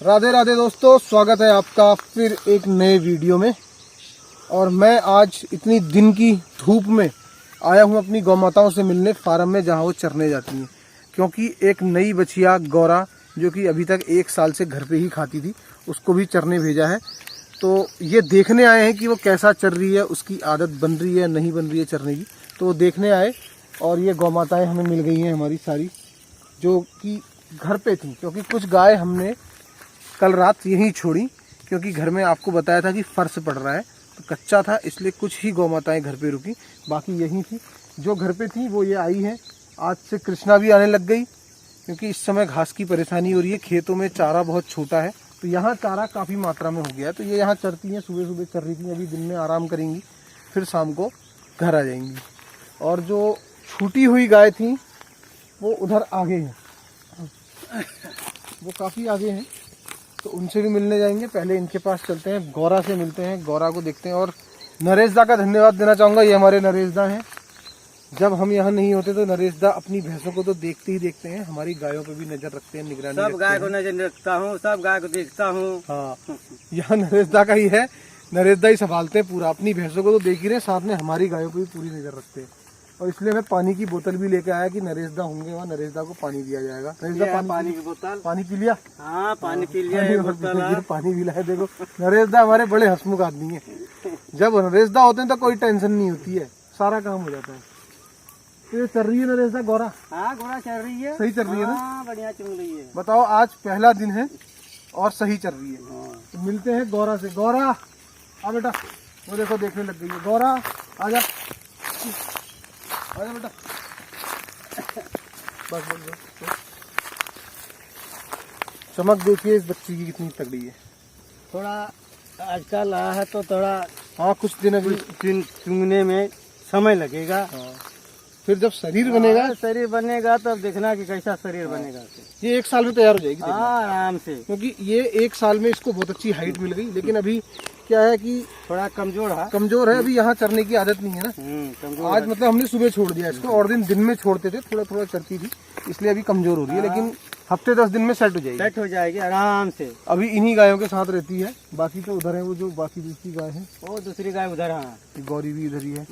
राधे राधे दोस्तों, स्वागत है आपका फिर एक नए वीडियो में। और मैं आज इतनी दिन की धूप में आया हूं अपनी गौ माताओं से मिलने फार्म में, जहां वो चरने जाती हैं। क्योंकि एक नई बछिया गौरा जो कि अभी तक 1 साल से घर पे ही खाती थी, उसको भी चरने भेजा है। तो ये देखने आए हैं कि वो कैसा चर रही है, उसकी आदत बन रही है नहीं बन रही है चरने की। तो वो देखने आए और ये गौ माताएँ हमें मिल गई हैं हमारी सारी, जो कि घर पे थी। क्योंकि कुछ गाय हमने कल रात यहीं छोड़ी, क्योंकि घर में आपको बताया था कि फर्श पड़ रहा है तो कच्चा था, इसलिए कुछ ही गौ माताएँ घर पे रुकी, बाकी यहीं थी। जो घर पे थी वो ये आई है। आज से कृष्णा भी आने लग गई, क्योंकि इस समय घास की परेशानी हो रही है। खेतों में चारा बहुत छोटा है, तो यहाँ चारा काफ़ी मात्रा में हो गया है। तो ये यहाँ चरती हैं, सुबह सुबह चर रही थी। अभी दिन में आराम करेंगी, फिर शाम को घर आ जाएंगी। और जो छूटी हुई गाय थी वो उधर आगे हैं, वो काफ़ी आगे हैं, तो उनसे भी मिलने जाएंगे। पहले इनके पास चलते हैं, गौरा से मिलते हैं, गौरा को देखते हैं। और नरेश दा का धन्यवाद देना चाहूँगा, ये हमारे नरेश दा हैं। जब हम यहाँ नहीं होते तो नरेश दा अपनी भैंसों को तो देखते ही देखते हैं, हमारी गायों पे भी नजर रखते हैं, निगरानी सब गाय को नजर रखता हूँ, सब गाय को देखता हूँ। हाँ, यहाँ नरेश दा का ही है, नरेश दा ही संभालते हैं पूरा। अपनी भैंसों को तो देख ही रहे, साथ में हमारी गायों पे भी पूरी नजर रखते हैं। और इसलिए मैं पानी की बोतल भी लेके आया कि नरेश दा होंगे वहाँ, नरेश दा को पानी दिया जाएगा। नरेश दा पानी की बोतल, पानी पी लिया? हाँ पानी पी लिया है बोतल। पानी भी लाए। देखो नरेश दा हमारे बड़े हंसमुख आदमी है। जब नरेश दा होते हैं तो कोई टेंशन नहीं होती है, सारा काम हो जाता है। तो ये चल रही है नरेश दा गौरा? हाँ गौरा चल रही है, सही चल रही है ना? हाँ बढ़िया चल रही है। बताओ, आज पहला दिन है और सही चल रही है। तो मिलते हैं गौरा से। गौरा आ बेटा, वो देखो देखने लग गई है। गौरा आजा, आजा बेटा, बस बस बस। चमक देखिए इस बच्ची की कितनी तगड़ी है। थोड़ा आजकल आया है तो थोड़ा हाँ, कुछ दिन अभी चुंगने में समय लगेगा। हाँ, फिर जब शरीर बनेगा, शरीर बनेगा तब देखना कि कैसा शरीर बनेगा। ये 1 साल में तैयार हो जाएगी। हाँ आराम से, क्योंकि ये 1 साल में इसको बहुत अच्छी हाइट मिल गई। लेकिन अभी क्या है कि थोड़ा कमजोर है, अभी यहाँ चरने की आदत नहीं है ना। कमजोर आज मतलब हमने सुबह छोड़ दिया इसको, और दिन में छोड़ते थे, थोड़ा थोड़ा चरती थी, इसलिए अभी कमजोर हो रही है। लेकिन हफ्ते 10 दिन में सेट हो जाएगी आराम से। अभी इन्हीं गायों के साथ रहती है, बाकी तो उधर है। वो जो बाकी दूसरी गाय है, वो दूसरी गाय उधर है, गौरी भी इधर ही है।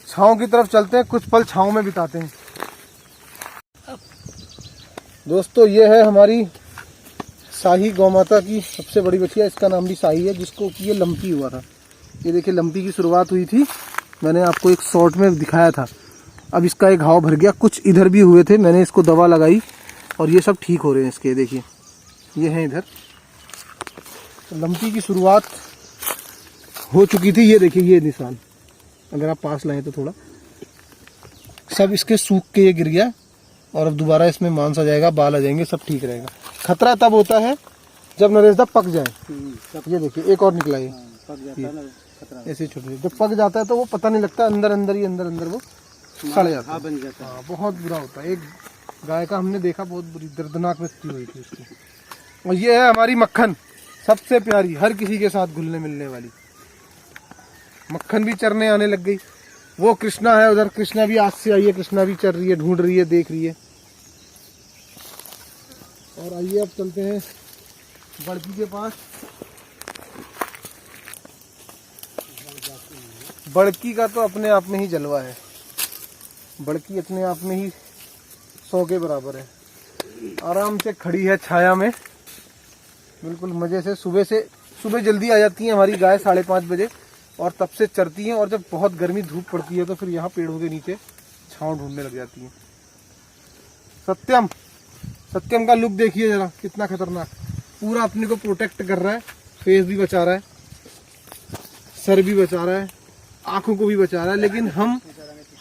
छाँव की तरफ चलते हैं, कुछ पल छाँव में बिताते हैं। दोस्तों, ये है हमारी शाही गौ माता की सबसे बड़ी बछिया। इसका नाम भी शाही है, जिसको कि ये लंपी हुआ था। ये देखिए, लंपी की शुरुआत हुई थी, मैंने आपको एक शॉर्ट में दिखाया था। अब इसका एक घाव भर गया, कुछ इधर भी हुए थे, मैंने इसको दवा लगाई और ये सब ठीक हो रहे हैं इसके। देखिए ये हैं इधर। तो लंपी की शुरुआत हो चुकी थी। ये देखिए, ये निशान अगर आप पास लाएं तो थोड़ा, सब इसके सूख के ये गिर गया और अब दोबारा इसमें मांस आ जाएगा, बाल आ जाएंगे, सब ठीक रहेगा। खतरा तब होता है जब नरेश दा पक जाए। ये देखिए, एक और निकला ये, पक जाता है ना खतरा। ऐसे छोटे। जब पक जाता है तो वो पता नहीं लगता, अंदर अंदर वो सड़ जाता है, बन जाता है। हाँ, बहुत बुरा होता है। एक गाय का हमने देखा, बहुत बुरी दर्दनाक मृत्यु हुई थी उसकी। और ये है हमारी मक्खन, सबसे प्यारी, हर किसी के साथ घुलने मिलने वाली। मक्खन भी चरने आने लग गई। वो कृष्णा है उधर, कृष्णा भी आज से आई है, कृष्णा भी चर रही है, ढूंढ रही है, देख रही है। और आइए अब चलते हैं बड़की के पास। बड़की का तो अपने आप में ही जलवा है, बड़की अपने आप में ही 100 के बराबर है। आराम से खड़ी है छाया में, बिल्कुल मजे से। सुबह जल्दी आ जाती है हमारी गाय 5:30 बजे, और तब से चरती हैं। और जब बहुत गर्मी धूप पड़ती है तो फिर यहाँ पेड़ों के नीचे छांव ढूंढने लग जाती हैं। सत्यम का लुक देखिए जरा, कितना खतरनाक, पूरा अपने को प्रोटेक्ट कर रहा है। फेस भी बचा रहा है, सर भी बचा रहा है, आंखों को भी बचा रहा है। लेकिन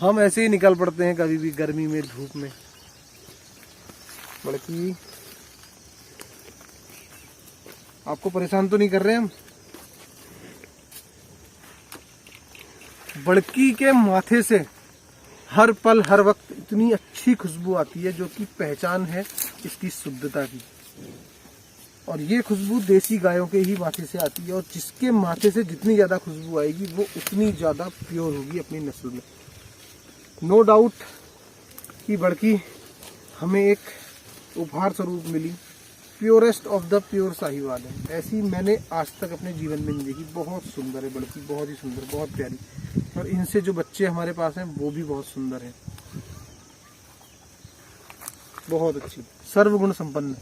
हम ऐसे ही निकल पड़ते हैं कभी भी, गर्मी में, धूप में। बड़की, आपको परेशान तो नहीं कर रहे हम? बड़की के माथे से हर पल हर वक्त इतनी अच्छी खुशबू आती है, जो कि पहचान है इसकी शुद्धता की। और ये खुशबू देसी गायों के ही माथे से आती है, और जिसके माथे से जितनी ज़्यादा खुशबू आएगी वो उतनी ज़्यादा प्योर होगी अपनी नस्ल में। नो डाउट कि बड़की हमें एक उपहार स्वरूप मिली, purest of the pure Sahiwal है। ऐसी मैंने आज तक अपने जीवन में नहीं देखी। बहुत सुंदर है, बल्कि बहुत ही सुंदर, बहुत प्यारी। और इनसे जो बच्चे हमारे पास हैं वो भी बहुत सुंदर हैं, बहुत अच्छी, सर्वगुण संपन्न।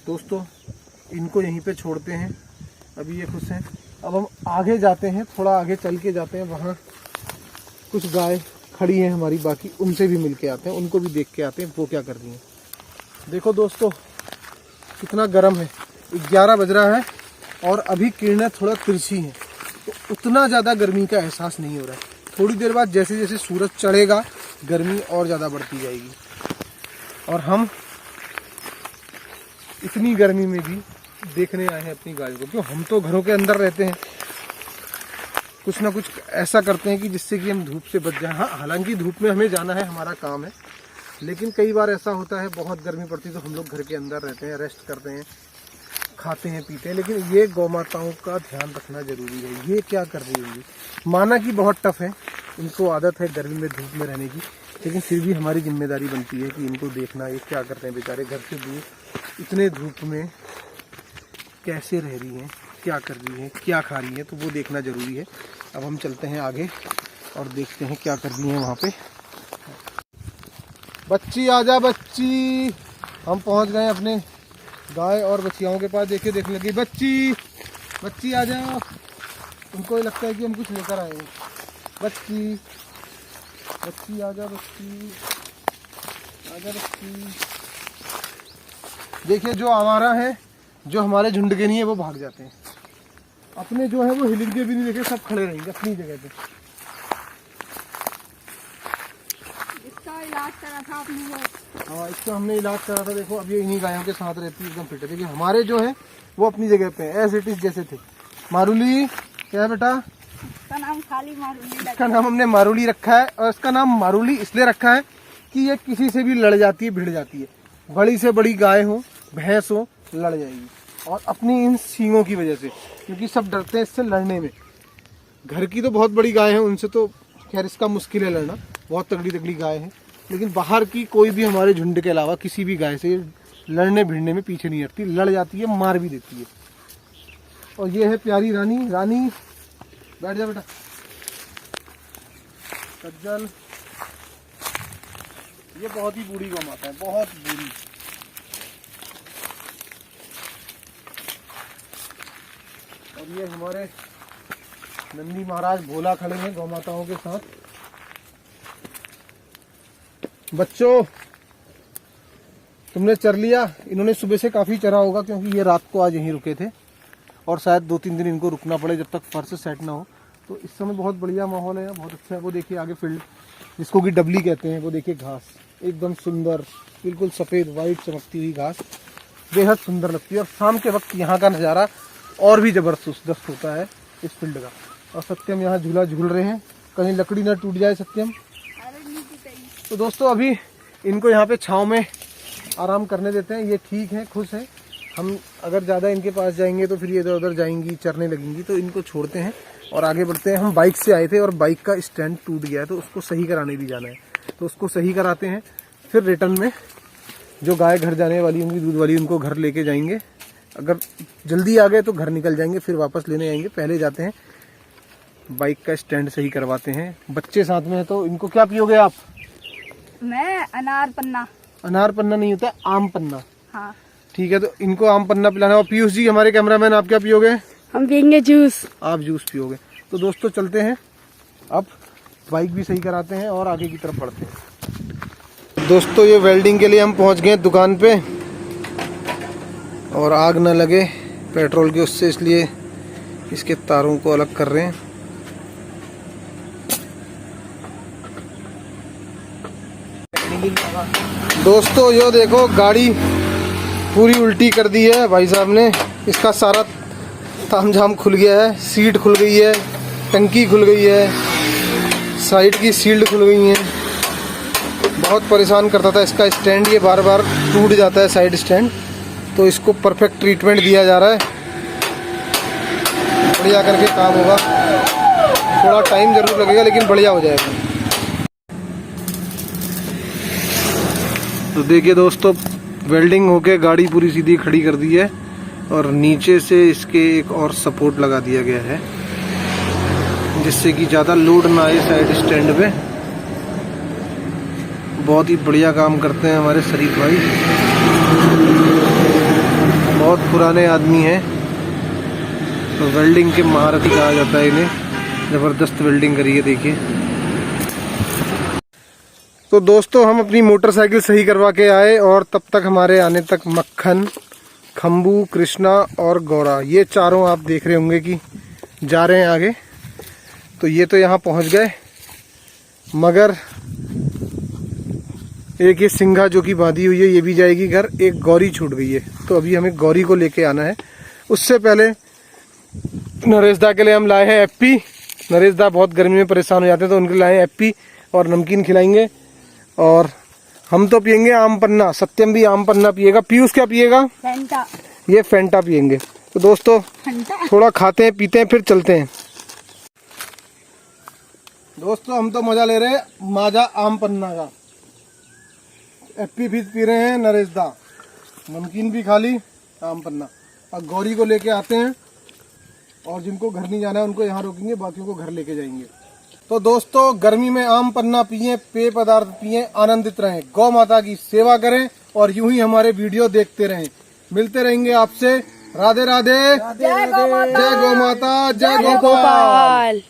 दोस्तों इनको यहीं पे छोड़ते हैं, अभी ये खुश हैं। अब हम आगे जाते हैं, थोड़ा आगे चल के जाते हैं, वहाँ कुछ गाय खड़ी हैं हमारी बाकी, उनसे भी मिल के आते हैं, उनको भी देख के आते हैं वो क्या कर रही हैं। देखो दोस्तों कितना गर्म है, 11 बज रहा है और अभी किरणें थोड़ा तिरछी हैं, तो उतना ज़्यादा गर्मी का एहसास नहीं हो रहा है। थोड़ी देर बाद जैसे जैसे सूरज चढ़ेगा गर्मी और ज़्यादा बढ़ती जाएगी। और हम इतनी गर्मी में भी देखने आए हैं अपनी गाय को, क्यों हम तो घरों के अंदर रहते हैं, कुछ ना कुछ ऐसा करते हैं कि जिससे कि हम धूप से बच जाएं। हाँ, हालांकि धूप में हमें जाना है, हमारा काम है, लेकिन कई बार ऐसा होता है बहुत गर्मी पड़ती है तो हम लोग घर के अंदर रहते हैं, रेस्ट करते हैं, खाते हैं, पीते हैं। लेकिन ये गौ माताओं का ध्यान रखना जरूरी है। ये क्या कर रही होंगी, माना कि बहुत टफ है, इनको आदत है गर्मी में धूप में रहने की, लेकिन फिर भी हमारी जिम्मेदारी बनती है कि इनको देखना, ये क्या करते हैं बेचारे, घर से दूर इतने धूप में कैसे रह रही हैं, क्या कर रही हैं, क्या खा रही हैं, तो वो देखना ज़रूरी है। अब हम चलते हैं आगे और देखते हैं क्या कर रही हैं वहाँ पे। बच्ची आजा बच्ची, हम पहुँच गए अपने गाय और बच्चियों के पास। देखिए देखने लगी बच्ची, बच्ची आजा, उनको ये लगता है कि हम कुछ लेकर आए हैं। बच्ची बच्ची आजा, बच्ची आजा बच्ची। देखिए जो आवारा है, जो हमारे झुंड के नहीं है, वो भाग जाते हैं। अपने जो है वो हिलेंगे भी नहीं, देखे सब खड़े रहेंगे अपनी जगह पे। इसका इलाज करा था आपने वो? हाँ, इसका हमने इलाज करा था। देखो अब ये इन्हीं गायों के साथ रहती है, एकदम फिट है। देखिए हमारे जो है वो अपनी जगह पे एज इट इज जैसे थे। मारूली क्या है बेटा? इसका नाम खाली मारूली। इसका नाम हमने मारूली रखा है, और इसका नाम मारूली इसलिए रखा है कि ये किसी से भी लड़ जाती है, भिड़ जाती है। बड़ी से बड़ी गाय हो, भैंस हो, लड़ जाएगी। और अपनी इन सींगों की वजह से, क्योंकि सब डरते हैं इससे लड़ने में। घर की तो बहुत बड़ी गाय है, उनसे तो खैर इसका मुश्किल है लड़ना, बहुत तगड़ी तगड़ी गाय है। लेकिन बाहर की कोई भी हमारे झुंड के अलावा किसी भी गाय से लड़ने भिड़ने में पीछे नहीं हटती, लड़ जाती है, मार भी देती है। और ये है प्यारी रानी। रानी बैठ जा बेटा। सज्जल, ये बहुत ही बूढ़ी गौ माता है, बहुत बूढ़ी। और ये हमारे नंदी महाराज भोला खड़े हैं गौ माताओं के साथ। बच्चों तुमने चर लिया? इन्होंने सुबह से काफी चरा होगा, क्योंकि ये रात को आज यहीं रुके थे, और शायद 2-3 दिन इनको रुकना पड़े जब तक फर्श सेट ना हो। तो इस समय बहुत बढ़िया माहौल है, बहुत अच्छा है। वो देखिए आगे फील्ड, जिसको कि डबली कहते हैं, वो देखिए घास एकदम सुंदर, बिल्कुल सफ़ेद वाइट चमकती हुई घास, बेहद सुंदर लगती है। और शाम के वक्त यहाँ का नज़ारा और भी ज़बरदस्त होता है इस फील्ड का। और सत्यम यहाँ झूला झूल रहे हैं, कहीं लकड़ी ना टूट जाए सत्यम। तो दोस्तों अभी इनको यहाँ पे छाँव में आराम करने देते हैं, ये ठीक है, खुश हैं। हम अगर ज़्यादा इनके पास जाएंगे तो फिर ये इधर उधर जाएंगी, चरने लगेंगी, तो इनको छोड़ते हैं और आगे बढ़ते हैं। हम बाइक से आए थे और बाइक का स्टैंड टूट गया है, तो उसको सही कराने भी जाना है, तो उसको सही कराते हैं। फिर रिटर्न में जो गाय घर जाने वाली होंगी दूध वाली, उनको घर लेके जाएंगे। अगर जल्दी आ गए तो घर निकल जाएंगे, फिर वापस लेने आएंगे। पहले जाते हैं बाइक का स्टैंड सही करवाते हैं। बच्चे साथ में है, तो इनको क्या पियोगे आप? मैं अनार पन्ना। अनार पन्ना नहीं होता, आम पन्ना। हाँ ठीक है, तो इनको आम पन्ना पिलाना। और पीयूष जी हमारे कैमरामैन, आप क्या पियोगे? हम पियेंगे जूस। आप जूस पियोगे। तो दोस्तों चलते हैं, अब बाइक भी सही कराते हैं और आगे की तरफ बढ़ते हैं। दोस्तों ये वेल्डिंग के लिए हम पहुंच गए दुकान पे, और आग ना लगे पेट्रोल के उससे, इसलिए इसके तारों को अलग कर रहे हैं। दोस्तों यो देखो गाड़ी पूरी उल्टी कर दी है भाई साहब ने। इसका सारा तामझाम खुल गया है, सीट खुल गई है, टंकी खुल गई है, साइड की सील्ड खुल गई है। बहुत परेशान करता था इसका स्टैंड, ये बार बार टूट जाता है साइड स्टैंड, तो इसको परफेक्ट ट्रीटमेंट दिया जा रहा है। बढ़िया करके काम होगा, थोड़ा टाइम ज़रूर लगेगा लेकिन बढ़िया हो जाएगा। तो देखिए दोस्तों, वेल्डिंग होके गाड़ी पूरी सीधी खड़ी कर दी है और नीचे से इसके एक और सपोर्ट लगा दिया गया है जिससे कि ज़्यादा लोड ना आए साइड स्टैंड पे। बहुत ही बढ़िया काम करते हैं हमारे शरीफ भाई, बहुत पुराने आदमी हैं, तो वेल्डिंग के महारथी कहा जाता है इन्हें। ज़बरदस्त वेल्डिंग करी है देखिए। तो दोस्तों, हम अपनी मोटरसाइकिल सही करवा के आए और तब तक हमारे आने तक मक्खन, खम्बू, कृष्णा और गौरा, ये चारों आप देख रहे होंगे कि जा रहे हैं आगे। तो ये तो यहाँ पहुँच गए, मगर एक ये सिंघा जो कि बांधी हुई है ये भी जाएगी घर। एक गौरी छूट गई है, तो अभी हमें गौरी को लेके आना है। उससे पहले नरेश दा के लिए हम लाए हैं एप्पी। नरेश दा बहुत गर्मी में परेशान हो जाते हैं, तो उनके लिए लाए हैं एप्पी और नमकीन खिलाएंगे। और हम तो पियेंगे आम पन्ना, सत्यम भी आम पन्ना पिएगा। पीयूष क्या पिएगा? फैंटा। ये फैंटा पियेंगे। तो दोस्तों थोड़ा खाते हैं पीते हैं फिर चलते हैं। दोस्तों हम तो मजा ले रहे हैं माजा आम पन्ना का। एप्पी भी पी रहे हैं नरेश दा, नमकीन भी खा ली, आम पन्ना। अब गौरी को लेके आते हैं और जिनको घर नहीं जाना है उनको यहाँ रोकेंगे, बाकियों को घर लेके जाएंगे। तो दोस्तों, गर्मी में आम पन्ना पिए, पेय पदार्थ पिए, आनंदित रहें, गौ माता की सेवा करें और यूं ही हमारे वीडियो देखते रहें। मिलते रहेंगे आपसे। राधे राधे, जय गौ माता, जय गोपाल।